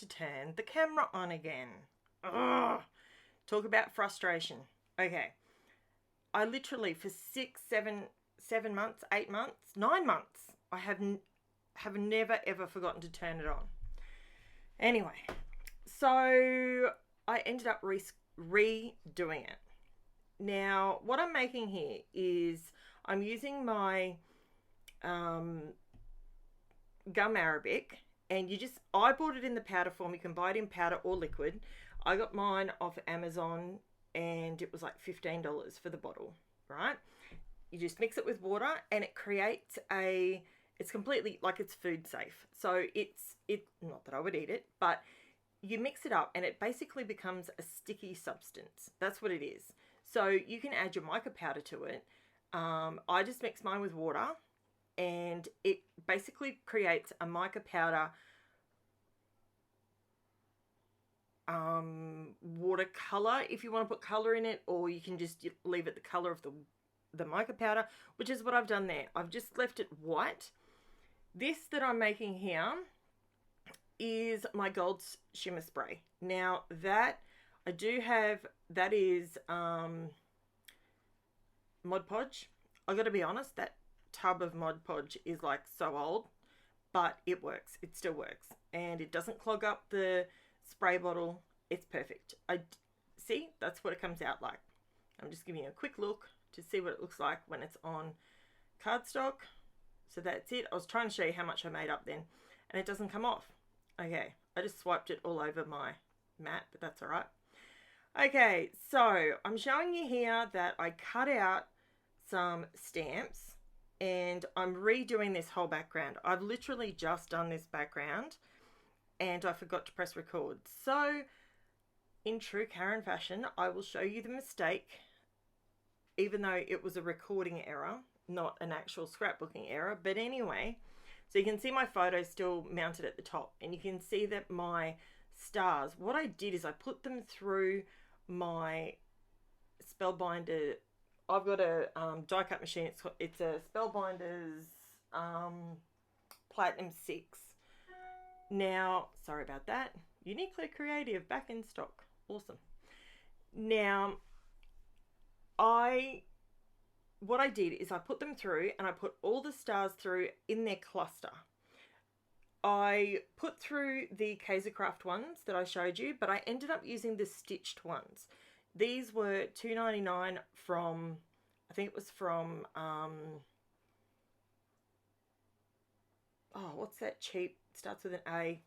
to turn the camera on again. Ugh. Talk about frustration. Okay. I literally, for 7 months, 8 months, 9 months, I have never ever forgotten to turn it on. Anyway, so I ended up redoing it. Now, what I'm making here is I'm using my gum Arabic, and I bought it in the powder form. You can buy it in powder or liquid. I got mine off Amazon and it was like $15 for the bottle, right? You just mix it with water and it creates it's completely, like, it's food safe. So it's not that I would eat it, but you mix it up and it basically becomes a sticky substance. That's what it is. So you can add your mica powder to it. I just mix mine with water and it basically creates a mica powder watercolor if you want to put color in it, or you can just leave it the color of the mica powder, which is what I've done there. I've just left it white. This that I'm making here is my gold shimmer spray. Now that I do have, that is Mod Podge. I got to be honest, that tub of Mod Podge is like so old, but it works. It still works, and it doesn't clog up the spray bottle. It's perfect. See, that's what it comes out like. I'm just giving you a quick look to see what it looks like when it's on cardstock. So that's it. I was trying to show you how much I made up then, and it doesn't come off. Okay, I just swiped it all over my mat, but that's all right. Okay, so I'm showing you here that I cut out some stamps and I'm redoing this whole background. I've literally just done this background and I forgot to press record. So in true Karren fashion, I will show you the mistake, even though it was a recording error, not an actual scrapbooking error. But anyway, so you can see my photo still mounted at the top, and you can see that my stars, what I did is I put them through my Spellbinder. I've got a die cut machine. It's a Spellbinder's Platinum 6. Now, sorry about that. Uniquely Creative, back in stock. Awesome. Now, what I did is I put them through and I put all the stars through in their cluster. I put through the Kaisercraft ones that I showed you, but I ended up using the stitched ones. These were $2.99 from, I think it was from, what's that cheap? It starts with an A.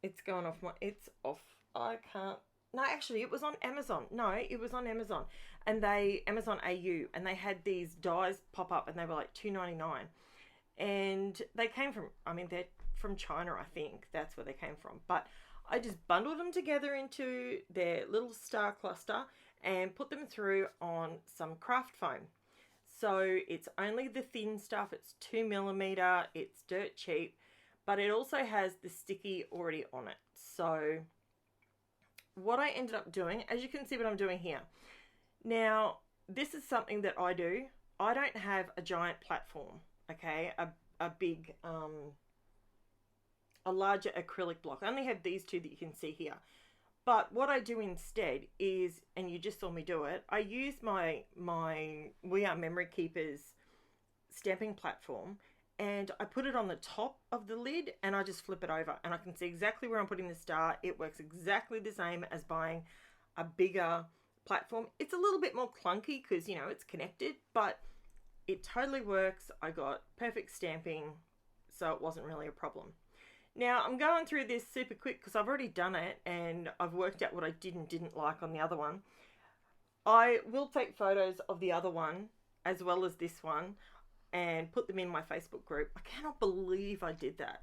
It's going off it's off. I can't. No, actually, it was on Amazon. No, it was on Amazon. And Amazon AU, and they had these dies pop up and they were like $2.99. And they came from, they're from China, I think. That's where they came from. But I just bundled them together into their little star cluster and put them through on some craft foam. So it's only the thin stuff. It's 2mm. It's dirt cheap. But it also has the sticky already on it. So what I ended up doing, as you can see what I'm doing here. Now, this is something that I do. I don't have a giant platform, okay? A big, a larger acrylic block. I only have these two that you can see here. But what I do instead is, and you just saw me do it, I use my We Are Memory Keepers stamping platform, and I put it on the top of the lid and I just flip it over and I can see exactly where I'm putting the star. It works exactly the same as buying a bigger platform. It's a little bit more clunky because, it's connected, but it totally works. I got perfect stamping, so it wasn't really a problem. Now I'm going through this super quick because I've already done it and I've worked out what I did and didn't like on the other one. I will take photos of the other one as well as this one and put them in my Facebook group. I cannot believe I did that.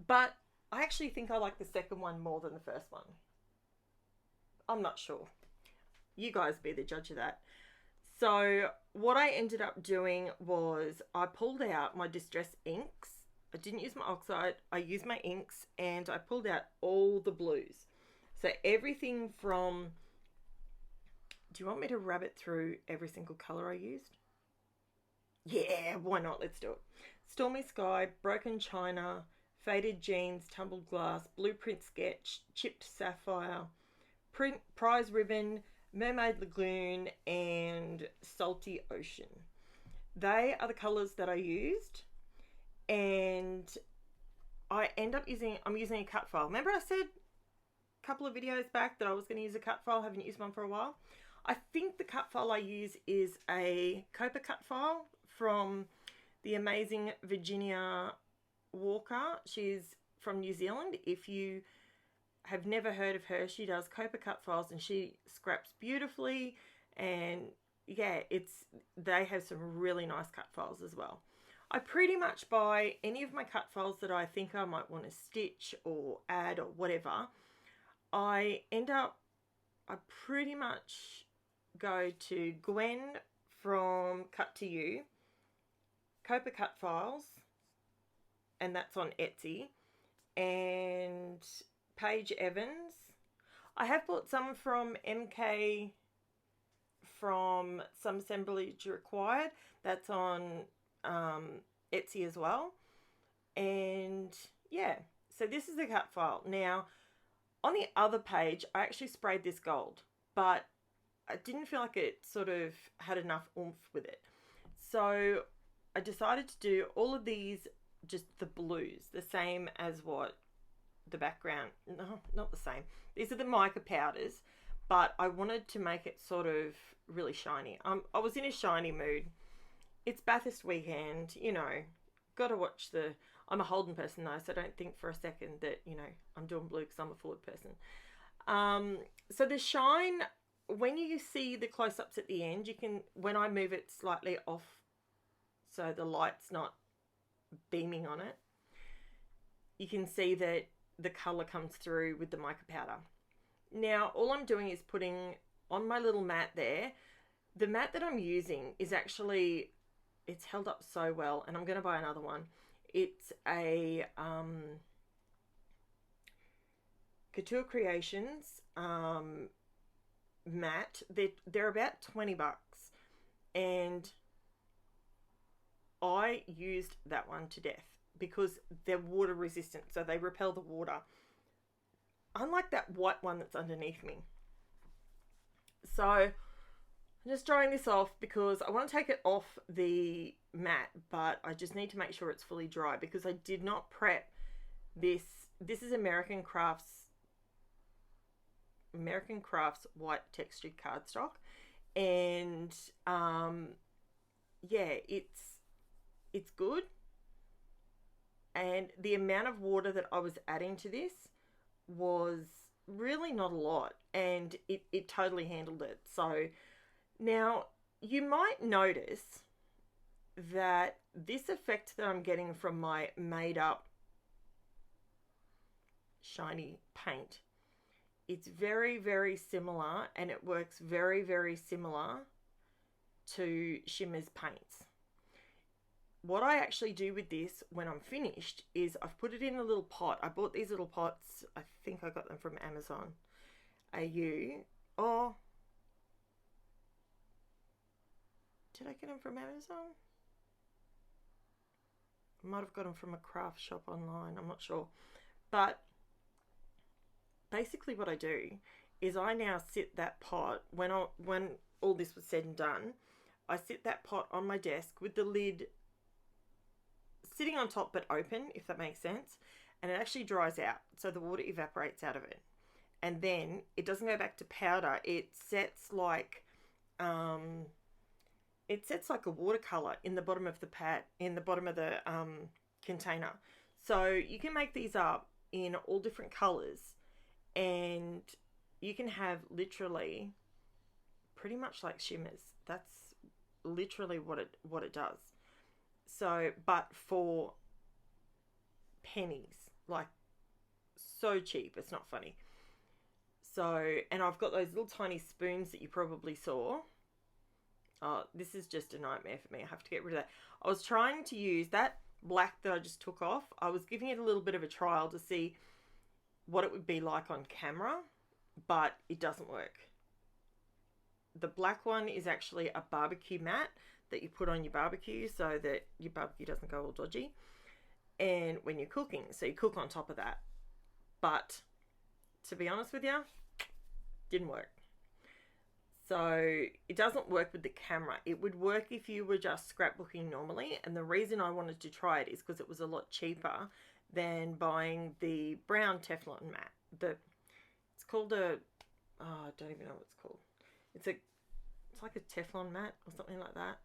But I actually think I like the second one more than the first one. I'm not sure. You guys be the judge of that. So what I ended up doing was I pulled out my distress inks. I didn't use my oxide. I used my inks and I pulled out all the blues. So everything from... Do you want me to rabbit through every single colour I used? Yeah, why not? Let's do it. Stormy Sky, Broken China, faded jeans, tumbled glass, blueprint sketch, chipped sapphire, print prize ribbon, mermaid lagoon, and salty ocean. They are the colours that I used, and I'm using a cut file. Remember I said a couple of videos back that I was going to use a cut file? I haven't used one for a while. I think the cut file I use is a COAPA cut file from the amazing Virginia Walker. She's from New Zealand. If you have never heard of her, she does COAPA cut files and she scraps beautifully, and yeah, they have some really nice cut files as well. I pretty much buy any of my cut files that I think I might want to stitch or add or whatever. I pretty much go to Gwen from Cut to You, COAPA cut files, and that's on Etsy, and Paige Evans. I have bought some from MK from Some Assemblage Required. That's on Etsy as well. And yeah, so this is the cut file. Now, on the other page, I actually sprayed this gold, but I didn't feel like it sort of had enough oomph with it. So I decided to do all of these, just the blues, the same as what the background, no, not the same. These are the mica powders, but I wanted to make it sort of really shiny. I was in a shiny mood. It's Bathurst weekend, you know, got to watch I'm a Holden person though, so don't think for a second that, you know, I'm doing blue because I'm a Ford person. So the shine, when you see the close-ups at the end, you can, when I move it slightly off so the light's not beaming on it, you can see that the colour comes through with the mica powder. Now, all I'm doing is putting on my little mat there. The mat that I'm using is actually, it's held up so well, and I'm going to buy another one. It's a Couture Creations mat. They're about 20 bucks, and I used that one to death because they're water resistant, so they repel the water, unlike that white one that's underneath me. So I'm just drying this off because I want to take it off the mat, but I just need to make sure it's fully dry because I did not prep this. This is American Crafts white textured cardstock, and yeah, it's good. And the amount of water that I was adding to this was really not a lot, and it totally handled it. So now you might notice that this effect that I'm getting from my made up shiny paint, it's very, very similar, and it works very, very similar to Shimmer's paints. What I actually do with this when I'm finished is I've put it in a little pot. I bought these little pots. I think I got them from Amazon AU. Oh, did I get them from Amazon? I might have got them from a craft shop online. I'm not sure. But basically what I do is I now sit that pot, when all this was said and done, I sit that pot on my desk with the lid sitting on top but open, if that makes sense, and it actually dries out, so the water evaporates out of it, and then it doesn't go back to powder. It sets like a watercolor in the bottom of the container. So you can make these up in all different colors, and you can have literally pretty much like shimmers. That's literally what it does. So, but for pennies, like so cheap, it's not funny. So, and I've got those little tiny spoons that you probably saw. Oh, this is just a nightmare for me. I have to get rid of that. I was trying to use that black that I just took off. I was giving it a little bit of a trial to see what it would be like on camera, but it doesn't work. The black one is actually a barbecue mat that you put on your barbecue so that your barbecue doesn't go all dodgy. and when you're cooking. So you cook on top of that. But to be honest with you, didn't work. So it doesn't work with the camera. It would work if you were just scrapbooking normally. And the reason I wanted to try it is because it was a lot cheaper than buying the brown Teflon mat. It's called a, I don't even know what it's called. It's like a Teflon mat or something like that.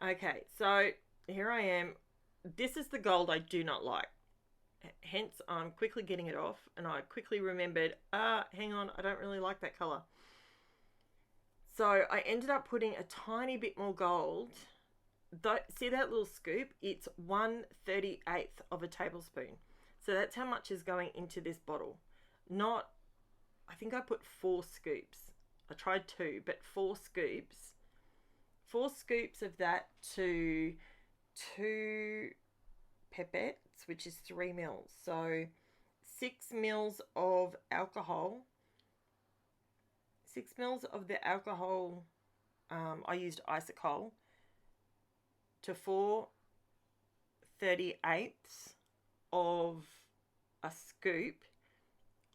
Okay, so here I am. This is the gold I do not like. Hence, I'm quickly getting it off, and I quickly remembered, hang on, I don't really like that color. So I ended up putting a tiny bit more gold. See that little scoop? It's 1/38 of a tablespoon. So that's how much is going into this bottle. Not, I think I put 4 scoops. I tried 2, but 4 scoops. 4 scoops of that to 2 pipettes, which is 3 mils. So 6 mils of alcohol. 6 mils of the alcohol, I used isocol, to 4/38 of a scoop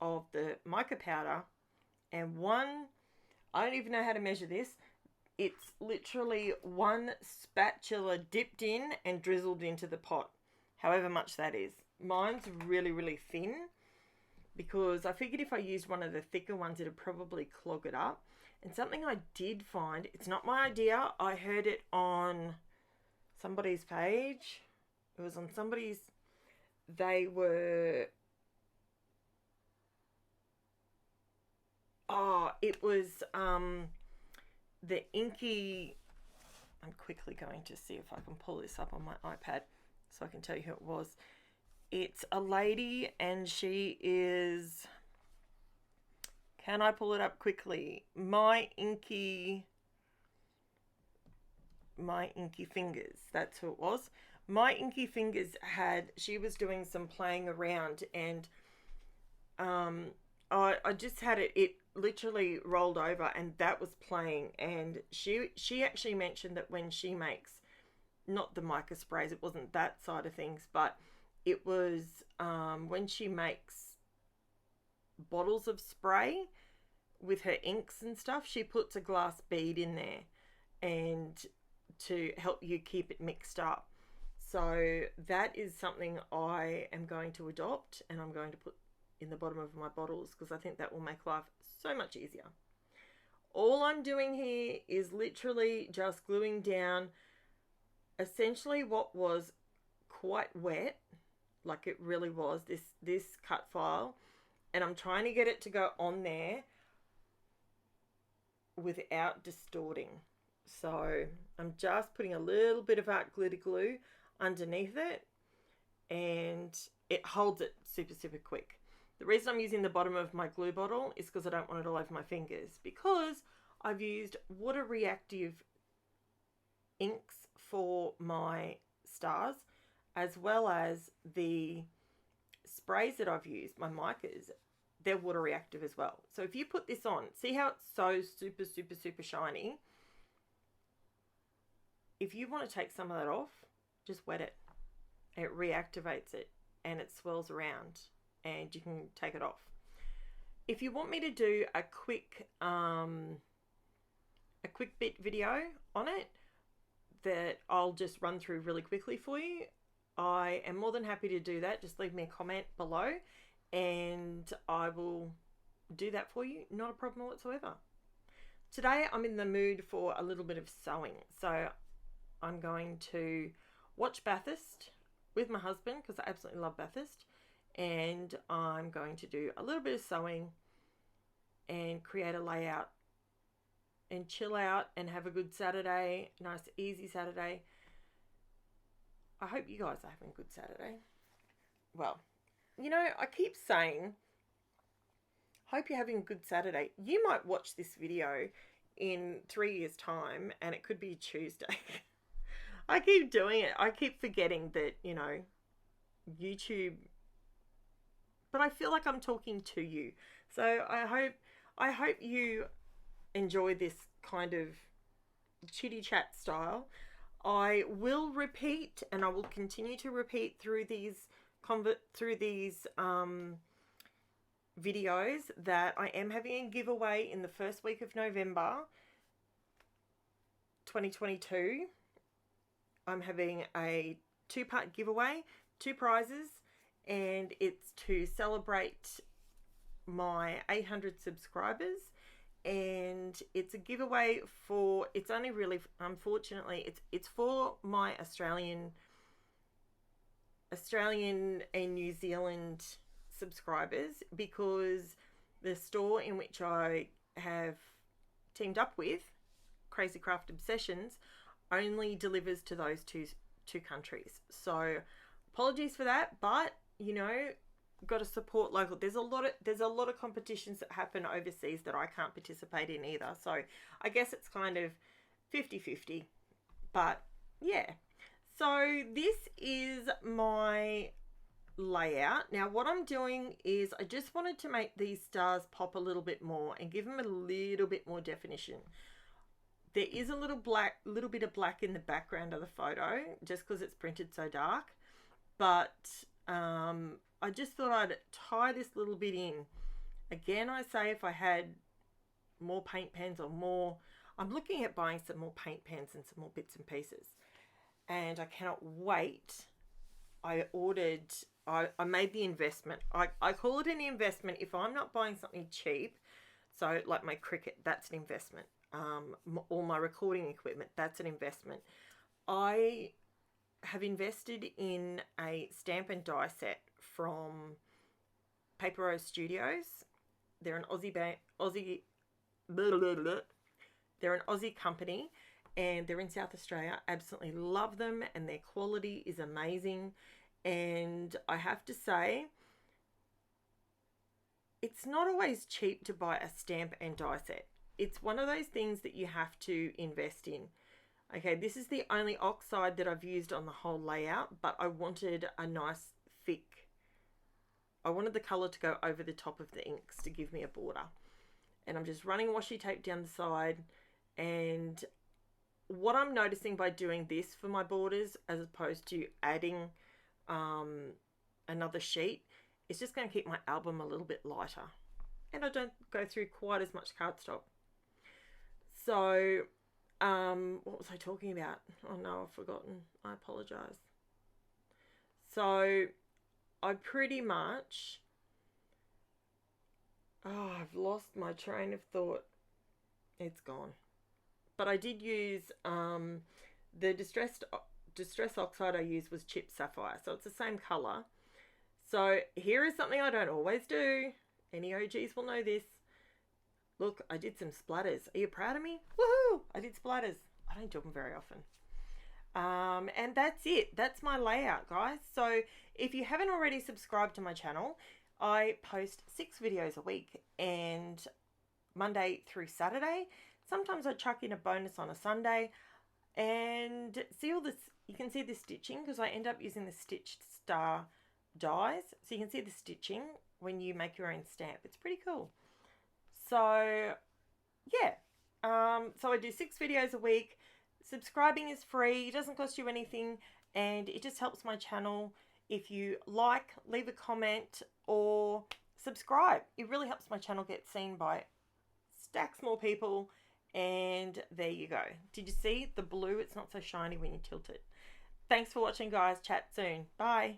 of the mica powder, and I don't even know how to measure this. It's literally 1 spatula dipped in and drizzled into the pot, however much that is. Mine's really, really thin because I figured if I used one of the thicker ones, it'd probably clog it up. And something I did find, it's not my idea, I heard it on somebody's page. It was on somebody's, it was the inky, I'm quickly going to see if I can pull this up on my iPad so I can tell you who it was. It's a lady, and she is, can I pull it up quickly? My Inky Fingers, that's who it was. My Inky Fingers she was doing some playing around, and I just had it literally rolled over, and that was playing. And she actually mentioned that when she makes, not the mica sprays, it wasn't that side of things, but it was when she makes bottles of spray with her inks and stuff, she puts a glass bead in there and to help you keep it mixed up. So that is something I am going to adopt, and I'm going to put in the bottom of my bottles because I think that will make life so much easier. All I'm doing here is literally just gluing down essentially what was quite wet, like it really was, this CUTFILE, and I'm trying to get it to go on there without distorting. So I'm just putting a little bit of art glitter glue underneath it, and it holds it super, super quick. The reason I'm using the bottom of my glue bottle is because I don't want it all over my fingers, because I've used water reactive inks for my stars, as well as the sprays that I've used, my micas, they're water reactive as well. So if you put this on, see how it's so super, super, super shiny? If you want to take some of that off, just wet it. It reactivates it and it swirls around and you can take it off. If you want me to do a quick bit video on it that I'll just run through really quickly for you, I am more than happy to do that. Just leave me a comment below and I will do that for you. Not a problem whatsoever. Today I'm in the mood for a little bit of sewing. So I'm going to watch Bathurst with my husband because I absolutely love Bathurst. And I'm going to do a little bit of sewing and create a layout and chill out and have a good Saturday. Nice, easy Saturday. I hope you guys are having a good Saturday. Well, you know, I keep saying, hope you're having a good Saturday. You might watch this video in 3 years' time and it could be Tuesday. I keep doing it. I keep forgetting that, you know, YouTube, but I feel like I'm talking to you. So I hope you enjoy this kind of chitty chat style. I will repeat, and I will continue to repeat through these videos, that I am having a giveaway in the first week of November 2022. I'm having a 2-part giveaway, 2 prizes, and it's to celebrate my 800 subscribers. And it's a giveaway for, it's only really, unfortunately, it's for my Australian and New Zealand subscribers, because the store in which I have teamed up with, Crazy Craft Obsessions, only delivers to those two countries. So apologies for that, but you know, got to support local. There's a lot of competitions that happen overseas that I can't participate in either. So I guess it's kind of 50-50. But yeah. So this is my layout. Now what I'm doing is I just wanted to make these stars pop a little bit more and give them a little bit more definition. There is a little bit of black in the background of the photo just because it's printed so dark. But I just thought I'd tie this little bit in. Again, I say if I had more paint pens or more, I'm looking at buying some more paint pens and some more bits and pieces. And I cannot wait. I made the investment. I call it an investment if I'm not buying something cheap. So like my Cricut, that's an investment. All my recording equipment, that's an investment. I have invested in a stamp and die set from Paper Rose Studios. They're an they're an Aussie company, and they're in South Australia. Absolutely love them, and their quality is amazing. And I have to say, it's not always cheap to buy a stamp and die set. It's one of those things that you have to invest in. Okay, this is the only oxide that I've used on the whole layout, but I wanted a nice thick, I wanted the colour to go over the top of the inks to give me a border. And I'm just running washi tape down the side. And what I'm noticing by doing this for my borders, as opposed to adding another sheet, is just going to keep my album a little bit lighter. And I don't go through quite as much cardstock. So what was I talking about? Oh no, I've forgotten. I apologize. So I pretty much, I've lost my train of thought. It's gone. But I did use the distress oxide I used was chipped sapphire, so it's the same color. So here is something I don't always do. Any OGs will know this. Look, I did some splatters. Are you proud of me? Woohoo! I did splatters. I don't do them very often. And that's it. That's my layout, guys. So if you haven't already subscribed to my channel, I post 6 videos a week, and Monday through Saturday. Sometimes I chuck in a bonus on a Sunday. And see all this, you can see the stitching because I end up using the stitched star dies. So you can see the stitching when you make your own stamp. It's pretty cool. So yeah, so I do 6 videos a week. Subscribing is free, it doesn't cost you anything, and it just helps my channel. If you like, leave a comment or subscribe. It really helps my channel get seen by stacks more people. And there you go. Did you see the blue? It's not so shiny when you tilt it. Thanks for watching, guys. Chat soon. Bye.